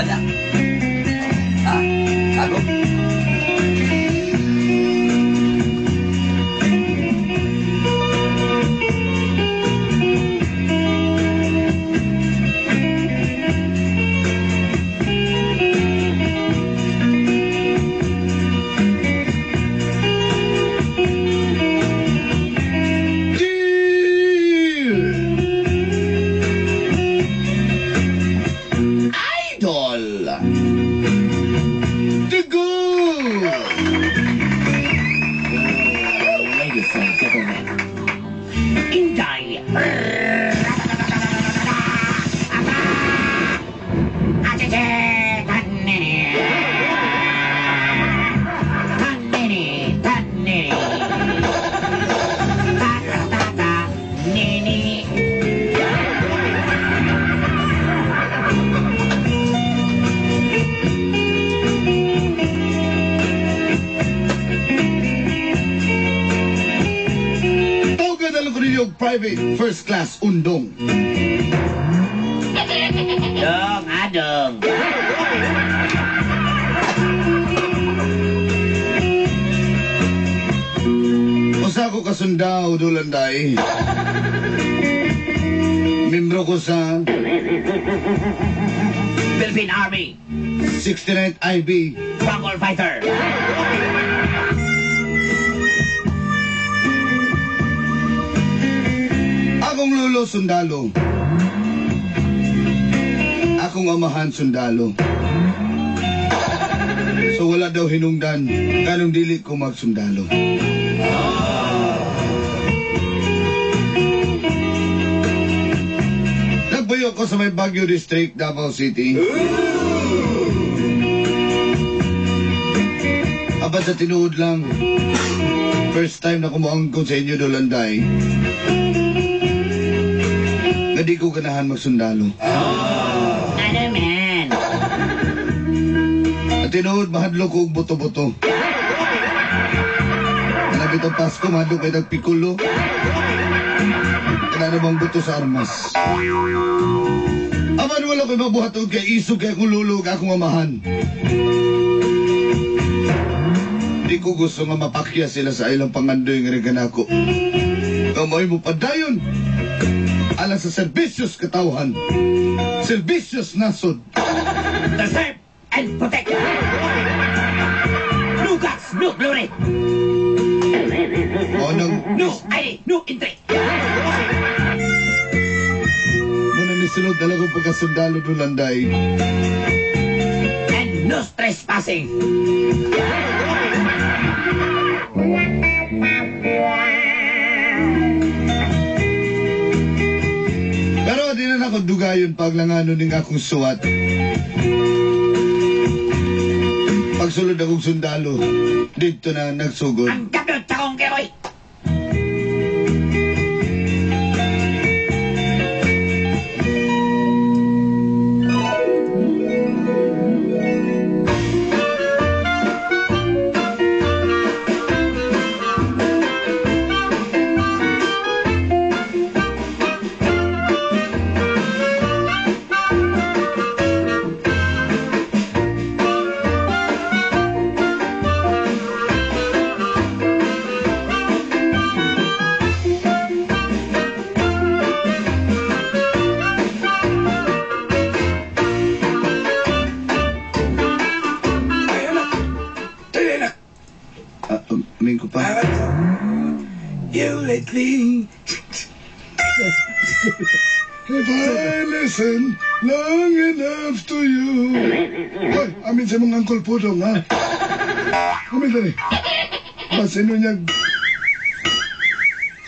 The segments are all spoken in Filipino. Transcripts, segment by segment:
Wala. Ako? Private first class undong. Dong, adong. Usa ko kasundao Dulanday. Membro ko sa Philippine Army. 69th IB. Stronghold fighter. Akong lolo sundalo. Akong amahan sundalo. So wala daw hinungdan kanong dili ko magsundalo. Nagbayo ko sa may Baguio District, Davao City. Abad sa tinuod lang. First time na kumuangkon sa inyo Dulanday. Na di ko ganahan magsundalo. Ano man? At tinuod, mahadlo ko og buto-buto. Kanabit ang Pasko, mahadlo kayo nagpikulo. Kana namang buto sa armas. Aman wala ko'y mabuhatod kay isog kay akong lulog akong amahan. Di ko gusto nga mapakya sila sa ilang pangandoy nga reganako. Kamoy mo padayon. Alang sa serbisyos katawhan. Serbisyos nasod. To serve and protect. No guts, no glory. O nang... No ID, no entry. Muna nisunod talaga pagkasundalo Dulanday. And no trespassing. Pero di na ako dugayon paglanganon ng akong suwat. Pagsulod akong sundalo, dito na nagsugod. Ang gabot sa kong keroy. Mingko pa. You lately. If I listen long enough to you. Hoy, amin sa mga angkol po dong, ha? Amin tali. Basin mo niyag...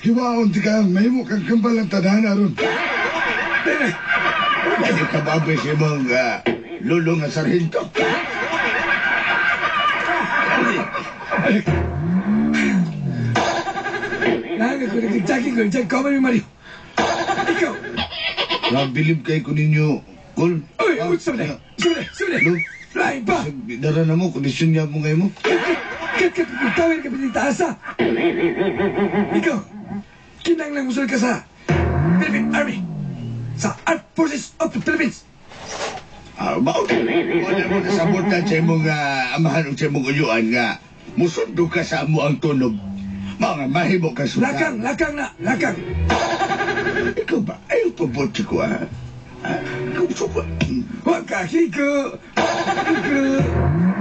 Hiwaon ti ka, may mo kang kambal ang tadhana ron. Ay, kababay si mga lulong nga sarhinto. Nangga ko nagtagtaking ko, nagtagkaman ni Mario. Ikaw! Nabilib kay ko ninyo, Kol. Uy, sabi na! Lo? Flying pa! Dara na mo, kondisyon niya mo ngayon mo. Kat, tawin ka pinitaas ha! Ikaw! Kinanglang musul ka sa Philippine Army! Sa Armed Forces of the Philippines! Baon. Wala mo nasabutan sa imong amahan o sa imong uyuan nga musundo ka sa amo ang tunog. Mga mahimo ka suda. Lakang na. Ikaw ba? Ayaw pabot ko, ha? Ikaw suba. Huwag ka, Kiko.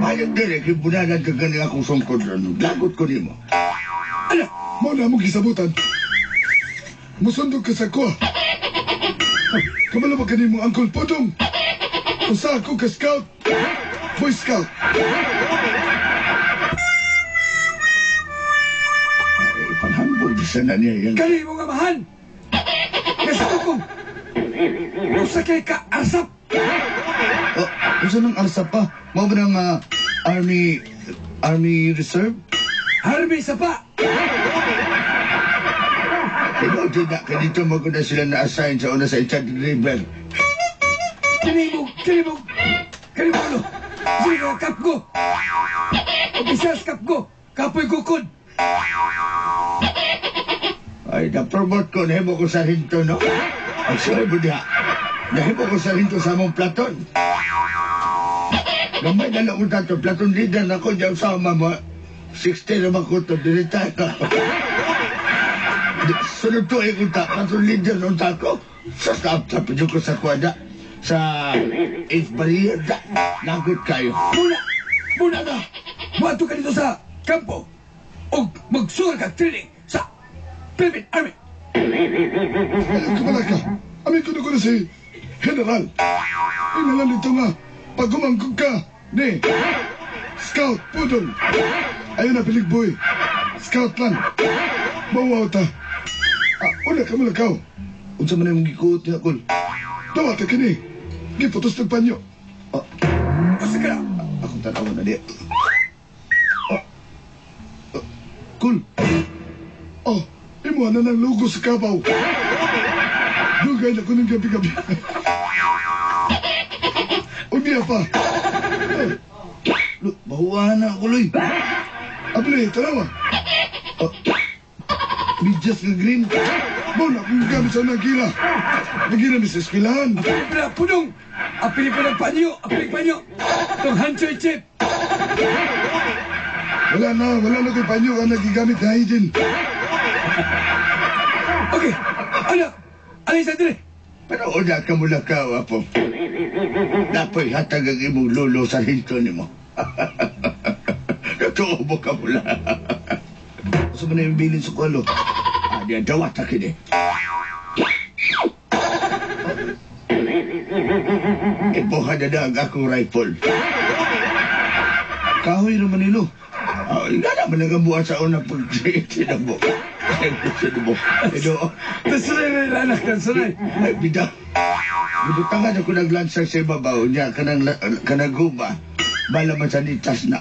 Ayaw din, kibunanan ka ganing akong sungkod ron. Lagot ko ni mo. Ano? Mo na mo gisabutan. Musundog ka sa ko. Kamala ba kanimo Uncle Podong? Usa ako ka scout. Boy Scout. Panghambol bisa na niya yan. Kali mo nga mahan. Nasa tukong. Usa kay ka asap. Usa ng alsa pa? Mao ba ng Army Reserve? Harbi sa pa. Ikaw din na, kanito mo ko na sila na-assign sa una sa Ichad River. Kali mo, ano? Sige ka, kapgo. Officers kapgo. Kapoy kukod. Ay, na-promote ko, nahimo ko sa hinto, no? Ang sorry mo diha. Nahimo ko sa hinto sa among platon. Gamay na lang ko tato, platon leader na ko dyan sa mama. 60 naman ko to, dinitay na ako. Sunod to ay kunta, platon leader nung tako. Sa pinyo ko sa kwada. Sa 8th Barriada, lagot kayo. Muna na. Mato ka dito sa kampo. O magsugal ka training sa Philippine Army. Kamala ka. Amin ko na si General. Inalan dito nga. Pag gumangkog ka ni Scout Podong. Ayun na, Piligboy. Scout lang. Bawaw ta. Una ka malakaw. Unsa man yung gikuot niya, Kul? Dawata ka ni. Giputos ng panyo. Basta ka na. Akong tanawan na diya. Kul, Imuha na ng logo sa kabaw. Dugay na ko ng gabi-gabi. O niya pa. bahuan na, Kuloy. Abli, tarawa. Medyas nga green. Muna kung gamit sa nagila. Nagila mi sa eskwelahan. Apili pala punong. Apili pala panyo. Itong hanchoy chip. Wala na ko'y panyo ang nagigamit na hidin. Okay. Ano? Alay sa dire. Pero una ka mula ka, Apo. Napoy hatag ang imong lolo sa hinto ni mo. Totoo mo ka mula. Gusto mo na yung bilin sa kualo? Diyan, dawat na kini. Ibuha na ang akong rifle. Kahoy naman nilo. Nga naman nagabuhat sa unang pag-sinabo. Tasunay na yung anak kan, sunay. Ay, bida. Gibutangan ako naglansang sa ibabaw niya, kanang guma. Bala man sa nitas na.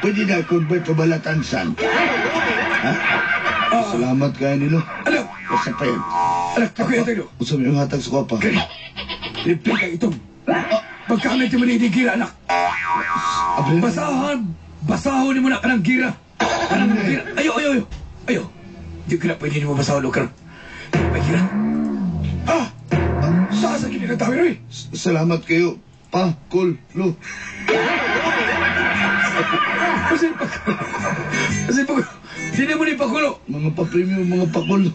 Pwede na convert o balatansan. Ha? Salamat kayo nilo. Ano? Basta pa yan. Anak, ako yung tayo. Gusto mo yung hatag sa kwapa? Kaya, lipi ka itong. Pagkamit mo na hindi gira, anak. Basahon ni mo na kanang gira. Kanang gira. Ayo. Di ko na pwede mo basahon o kanang. May gira. Saan sa kinakatawi, Roy? Salamat kayo. Pa, Kul, Lo. Kasi pag... Sino mo ni Pakulo? Mga pa-premium, mga pakulo.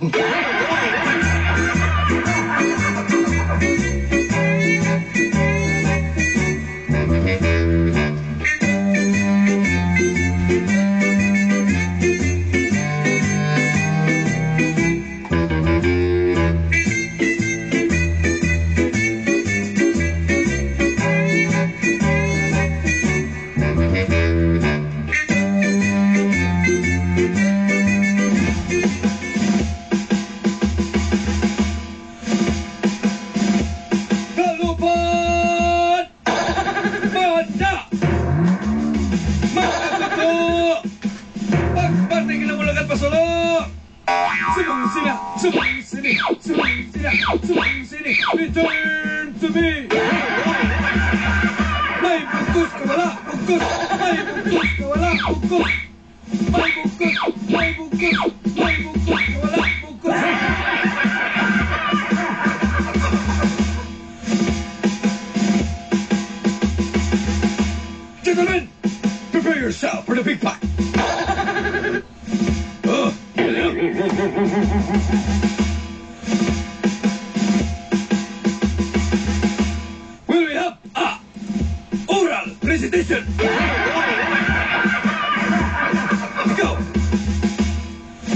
Kalupan! Manda! Mga kato! Pagpating na mulagan pasolo! Sumang sila! Return to me! May bungkus ka wala! Bungkus! May bungkus ka wala! Bungkus! May bungkus! May bungkus! May bungkus ka wala! Bungkus! Gentlemen, prepare yourself for the big fight. Will we have a oral recitation? Go.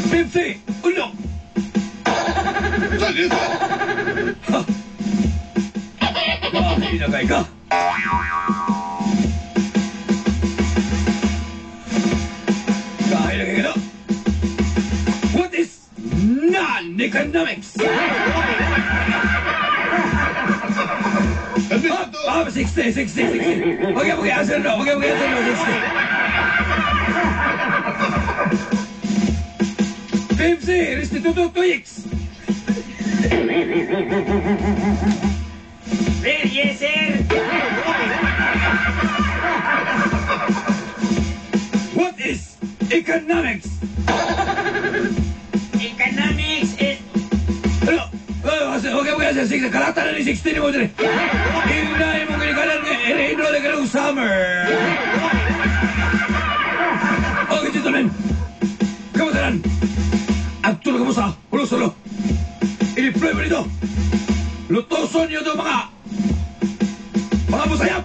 Pimsi, uno. Sige, sir. Inagay ka. Kahilagay ka na. What is non-economics? Permiso to. 60. Okay, answer no. Okay, answer no, 60. Pimsi, restituto 2x. Sir, yes, sir. What is economics? Economics is... Ano? Okay, sir. 60. Kalata na ni 60 ni mo dito. Hinay mo kinikalan nga. Erendo na ka ng summer. Okay, gentlemen. Kamataran. Agto na ka mo sa ulo-solo. I-deploy mo dito. Lutoson niyo ito mga musayap.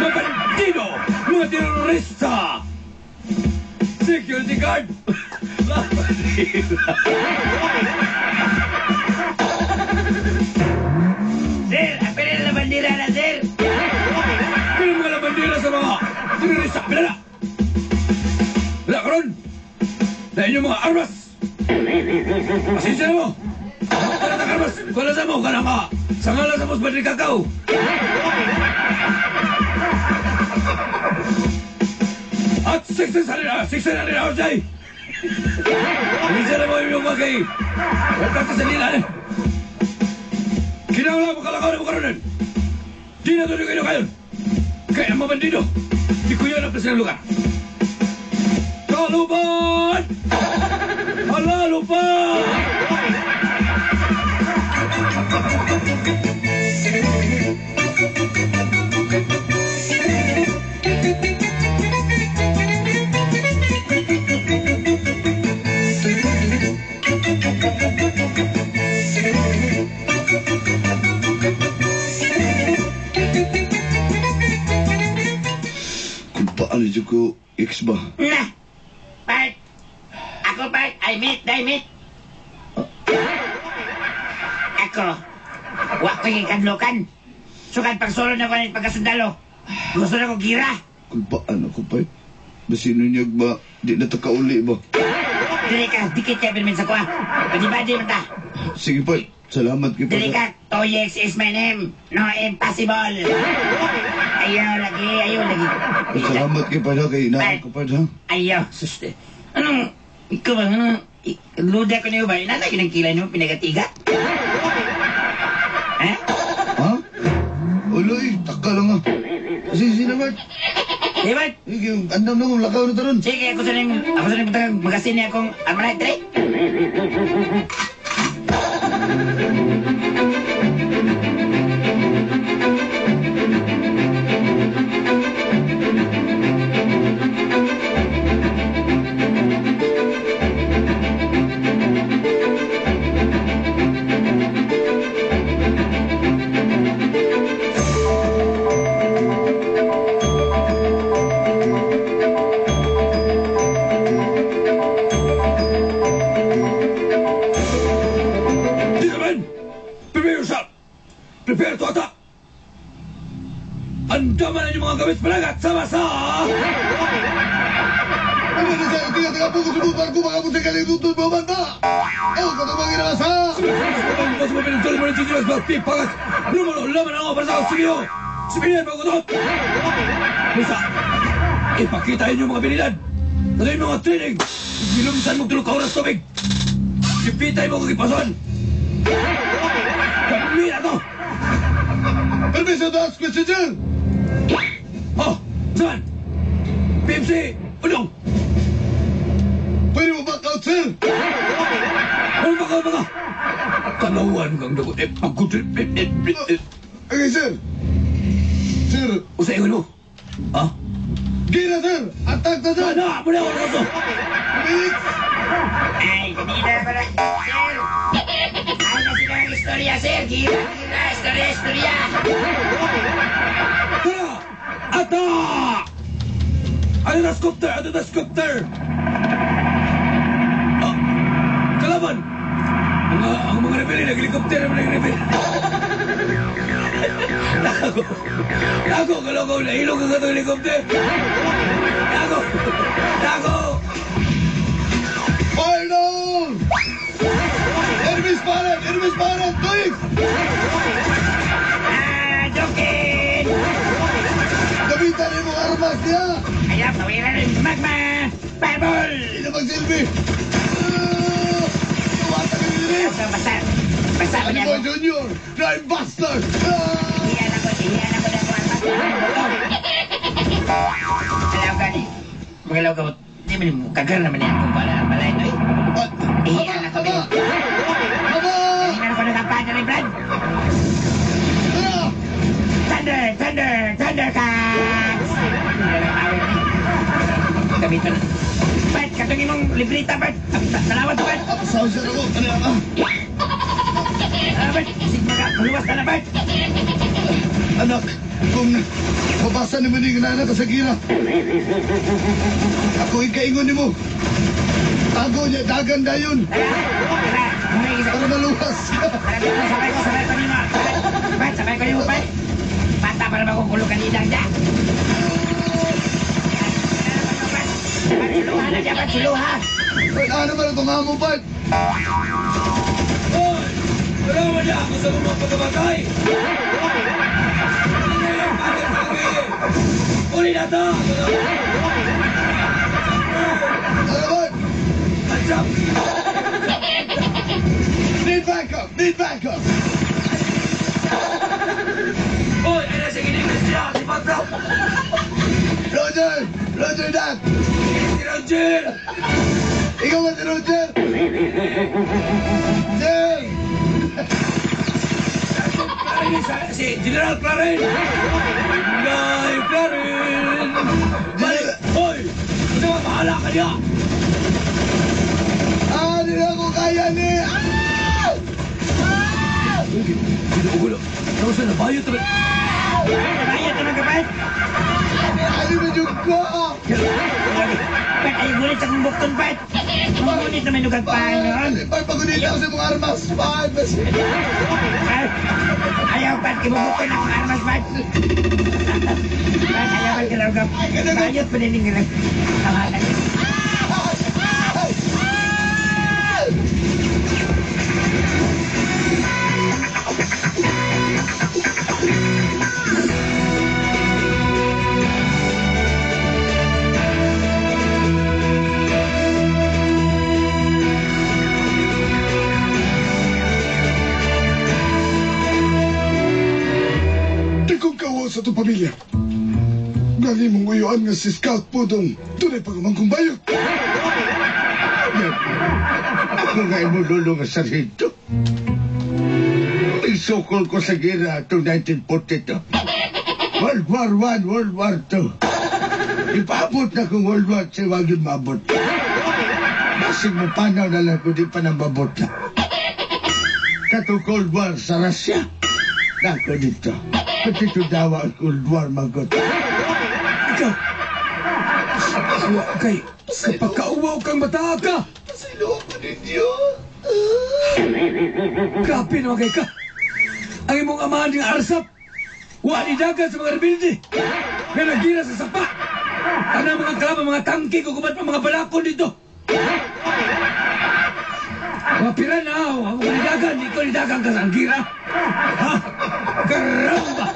Mga bandido. Mga terorista. Security guard. Mga bandido. Sir, apelin na bandera na, sir. Pero mga labandera sa mga terorista. Pilala. Wala ka ron. Na inyong mga armas. Pasensya na mo. Kala na karmas. Kala sa mo. Kala ka. Sangala sa mos badri kakao. At 60 na rin ako dyan. Pasensya na mo yung mga kay. Huwag ka sa nila. Kinangla mo kalakaw na mo karoon. Di na tuloy kayo kayon. Kaya ang mga bandido. Di ko yan ang presang lugar. Kaluban! Halalupan! Kung paano dyan ko, X ba? Na! Part! Ako, part! I meet! Ako! Wa ko yung kadlokan. Sukat pagsolo na ko ng pagkasundalo. Gusto na ko gira. Kung paano ko pa? Basino niya ba? Di na takauli ba? Dili ka, dikit ka pinmin sa kuha. Padi-badi mo ta. Sige pa, salamat kay Dili ka, Toyex is my name. No impossible. Ayaw lagi. Salamat kay Pada kay inaan ko pa ha. Ayaw, suste. Anong, ikaw ba, luda ko niyo ba? Nanay ko ng kilay niyo, pinagatiga? Ha? Ha? Uloy, taka lang ha. Sige naman. Diba? Yung andam na kong lakaw na taron. Sige, ako sa rin magasin niya akong Armalite Trade. Prepare to attack! Andaman ang mga gamit palagat sa masa! Ano na sa'yo? Tiga-tiga po ko sunutan ko mga buti kalituto mo banda! Oh, katumang inasa! Mas mapinagtuloy mo ng Chichimas Bakti Pangas! Lumano, laman ako para sa auxilio! Sipinan mo ko Musa, ipakita yung mga binilad! Ano yung mga training? Ilumsan mo tulog ka oras tubig! Ipitay mo kong ipason! Kami na to! Permiso to ask question, sir! Oh, saan? PMC, unong! Pwede mo back out, sir? Ano baka? Kalawan kang dagot. Okay, sir. Sir, Usayin mo. Ha? Gira, sir! Attack na, sir! Ano? Muna ako na to! Bilis! Ay, kanina ba na, sir? Ay, na sila ang istorya, sir. Gira, istorya. Tara! Attack! Ano na sculptor? Ah, kalaban! Ang mga rebelde, nag-helicopter naman nag-rebelde. Tago, kalabaw, nahilog ang gatong helicopter. Tago! Fire down! Enemies spotted! Tuig! Jokin! Gamitan mo ang armas niya! Ayaw, tawiran rin magma! Fireball! Hindi na magsilbi! Tumata ka nila! Basta ba Ano niya mo, ako? Junior? Drive bastard! Hiyan ako na ako ang Alaw ka ni. Magalaw ka mo. Di mo kagar naman yan kung balay no eh. Hiyan ako ni. Aba! Hiyan ako nagkampaan na rin, Brad. Thundercats! Gamitan na. Bart, katungin mong librita, Bart. Salawat, Bart. Apasaw siya ako! Ano yan, ah? Bart, sigma ka. Maluwas ka na, Bart. Anak, kung mabasa ni Maning na sa gira. Ako ikaingon ni mo. Tago niya, dagan na yun. Tara. Para maluwas. Sabay ko ni mo. Bart, sabay ko ni mo, Bart. Bata para magkukulukan ni Dangda. Suluhan na dyan, Bart. Suluhan. Ay, ano ba itong amo, Bart? Hoy! Tarawa niya ako sa mga pagkamatay! Uli na to! Ano, Bart? Atsak! Need backup! Hoy! Ano sa ginigil siya? Si Patra! Roger that! Si Roger! Ikaw ba si Roger? Sir! Si General Claren! General Claren! Balik! Hoy! Ano ba? Bahala ka niya! Hindi na ako kaya ni... Hindi ko gulo. Tapos na nabayot naman. Nabayad naman ka, Bart. Ano ba yung ko? Bart, ay gulit sa kong bukton, Bart. Mamunit naman yung kagpahan yun. Pagpagunita ako sa mga armas. Bart! Bart, ayaw, Bart. Kimubukton akong armas, Bart. Bart, ayaw, Bart. Kalawagap. Bayot pa din yung tawagan yun. Sa itong pamilya. Gali mong uyuan nga si Scout Pudong tunay pagamangkong bayot. Ako nga imudulo nga sarhento. Isukol ko sa gira itong 1942. World War I, World War II. Ipaabot na kung World War II, wag yun maabot. Basig mo panaw na lang kung di pa nababot na. Katong Cold War sa Russia. Nako dito. Dito daw ang Cold War magot. Ikaw! Kay, kapagkauwaw kang bata ka! Sino ako ninyo? Grabe naman kay ka! Ang imong amahan ng arsap! Wali dagan sa mga rebelde! Nga nagira sa sapa! Tanang mga kalaban, mga tangke, kukubat pa mga balakon dito! Mga piranaw, ang mga nidagan, ikaw nidagan ka sa anggira! Ha? Karamba!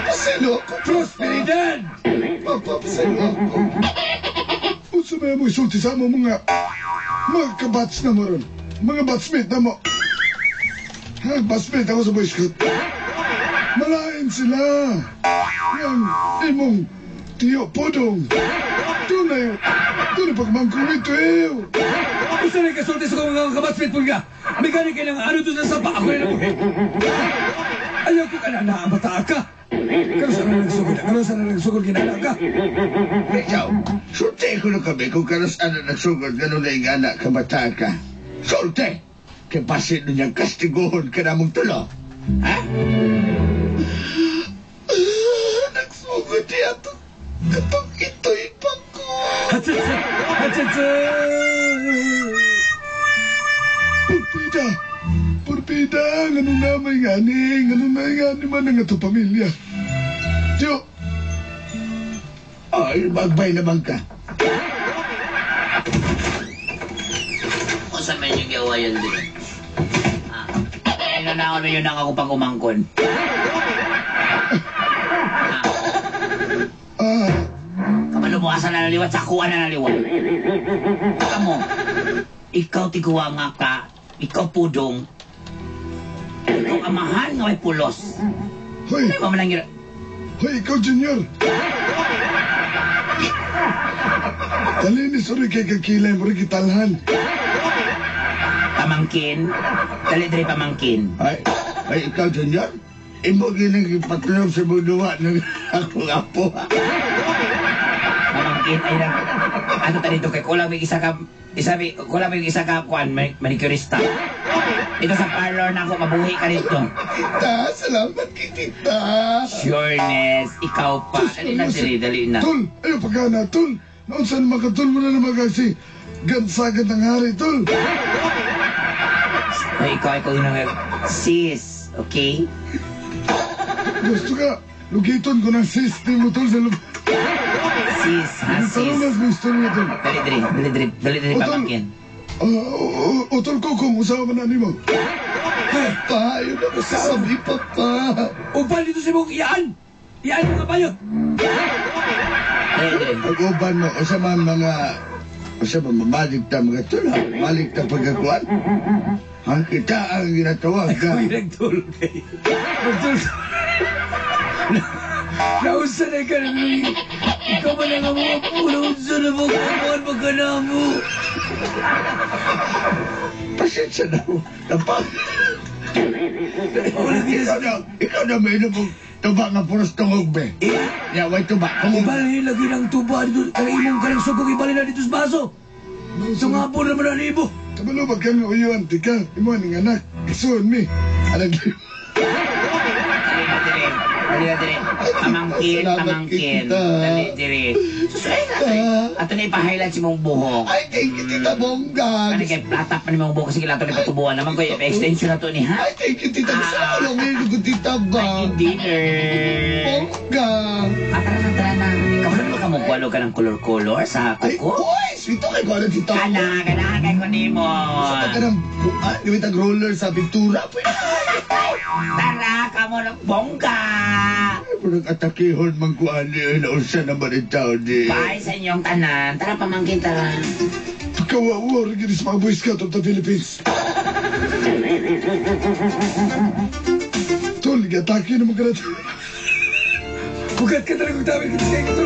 Sino ako? Prosperidad! Sino ako? Unsa may mo isulti sa mo mga kabats na mo ron. Mga batsmate na mo. Ha, batsmate ako sa Boy Scout. Malain sila. Yang imong tiyo podong. Tunay pagmangkong ito eh. Gusto rin kasulti sa mga kabatsmate po nga. May galing kayo ng ano doon sa sapa. Ako yun ako. Ayaw ko ka na bata ka. Kano sa nang sugod? nagsugod ginala ka. Ikaw, sulti ko na kami kung karasan na nagsugod gano'n na yung anak kabataan ka. Sulti! Kaya pasin nun niyang kastiguhon ka na mong tulo. Ha? Nagsugod niya ito. Katong ito'y pa ko. Hatsatsa! Hatsatsa! Purpida! Purpida! Ganun na may ngani. Ganun na ngani man ang ato pamilya. Tiyo! Ay, magbay naman ka. O sa medyo gawa yan din. Inanaon mo yun ang ako pag umangkon. Kamalumuasan na naliwat sa kuha na naliwat. Kamu, ikaw tiguwa nga ka, ikaw pudong, ikaw amahan nga may pulos. Hoy! Ano ba manangira? Hoy, ikaw, Junior! Kalinis uri kay kakilay mo rin kitalhan. Pamangkin, dali-dali pamangkin. Ay, ikaw, Junior? Imo ginang ipatulong sa bunuwa ng akong apo. Pamangkin, ay lang, ano ta dito kay kulang may isa ka, kulang may isa ka, kuan, manicurista. Ito sa parlor na ako, mabuhi ka dito. Tita, salamat kay tita. Sureness, ikaw pa. Dali na, dali na. Tol! Ayaw pagkana, Tol! Noon saan makatol mo na naman kasi gansagad ng hari, Tol! Ay, ikaw yung sis, okay? Gusto ka, lugiton ko ng system mo, Tol, sa loob. Sis, ha, Ano sis. mas gusto niya, Tol? Dali, pamangkin. Tol ko kung usawa man na mo. Pa, yun ako sabi, papa. Upan dito sa mong iyaan! Iyaan mo nga payo! Dali. Pag-uban mo, o sa mga mabalik ta mga tula, balik ta pagkakuan. Ang kita ang ginatawag ka. Uy, nagtul kayo. Nagtul ka. Nausa na ka na Luis. Ikaw ba na nga mga punausa na mga kamuan pagka na mo? Pasensya na mo. Napag. Ikaw na may mong tuba nga puros tungog be. Yaway tuba. Tungog. Ibalhin lagi ng tuba dito. Kaya imong ka ng sugong ibalhin na dito sa baso. Ito nga po naman ang ibo. Kabalo ba kang uyuan, tika? Imo ang anak. Isuon mi. Alag Dali. Pamangkin. Dali. Susuay na. Ato na ipa-highlight si mong buhok. Ay, thank you, Tita Bongga. Ano kay platap pa ni mong buhok. Sige, lato na patubuhan naman ko. Pa-extension na to ni ha. Ay, thank you, Tita. Gusto ko lang ngayon ko, Tita ba? Ay, dinner. Bongga. Tara na. Ikaw na naman kamukwalo ka ng color sa Ay, kuko. boy! Sweet kay ko na, Tita. Kana, kay ko ni mo. Sa ka ng buwan, gawin tag-roller sa pintura. Pwede. Tara, kamo ng bongga. Pero nag-atakihon man ko ani, naunsa naman ang tao di. Bye sa inyong tanan. Tara, pamangkin, tara. Kawawa rin sa mga Boy Scout of the Philippines. Tol, gatake naman ka na. Kugat ka talagang tawag kita sa ito.